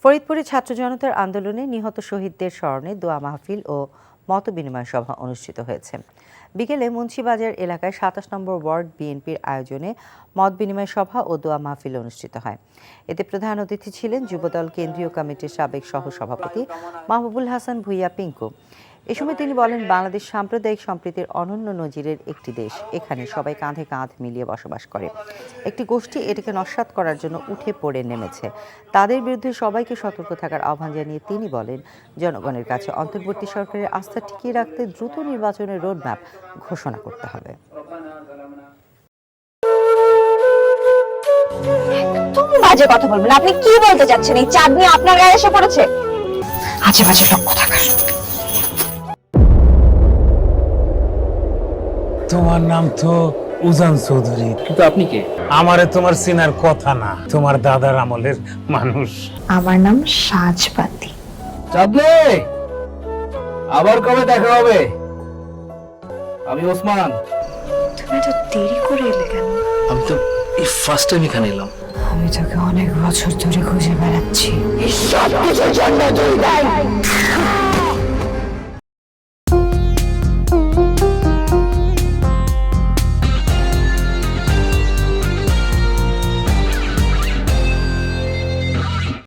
ফরিদপুরে ছাত্র জনতার আন্দোলনে নিহত শহীদদের স্মরণে দোয়া মাহফিল ও মতবিনিময় সভা অনুষ্ঠিত হয়েছে। বিকেলে মুন্সিবাজার এলাকায় ২৭ নম্বর ওয়ার্ড বিএনপির আয়োজনে মত বিনিময় সভা ও দোয়া মাহফিল অনুষ্ঠিত হয়। এতে প্রধান অতিথি ছিলেন যুবদল কেন্দ্রীয় কমিটির সাবেক সহসভাপতি মাহবুবুল হাসান ভূঁইয়া পিঙ্কু। এ সময় তিনি বলেন, বাংলাদেশ সাম্প্রদায়িক সম্প্রীতির অনন্য নজিরের একটি দেশ। এখানে সবাই কাঁধে কাঁধ মিলিয়ে বসবাস করে। একটি গোষ্ঠী এটাকে নস্যাৎ করার জন্য উঠে পড়ে নেমেছে। তাদের বিরুদ্ধে সবাইকে সতর্ক থাকার আহ্বান জানিয়ে তিনি বলেন, জনগণের কাছে অন্তর্বর্তী সরকারের আস্থা টিকিয়ে রাখতে দ্রুত নির্বাচনের রোডম্যাপ ঘোষণা করতে হবে। একদম বাজে কথা বলবেন। আপনি কি বলতে চাচ্ছেন? এই চাঁদ নিয়ে আপনার গায়ে এসে পড়েছে? আজে বাজে লোক কোথাকার। তোমার নাম তো উজান চৌধুরী, কিন্তু আপনি কে? আমারে তোমার চেনার কথা না, তোমার দাদার আমলের মানুষ। আমার নাম সাজবাতি। চাঁদনি, আবার কবে দেখা হবে? আমি ওসমান। তুমি এত দেরি করে এলে কেন? আমি তো এই ফার্স্ট টাইম এখানে এলাম। আমি তোকে অনেক বছর ধরে খুঁজে বেড়াচ্ছি। সব কিছুর জন্য তুই দায়ী।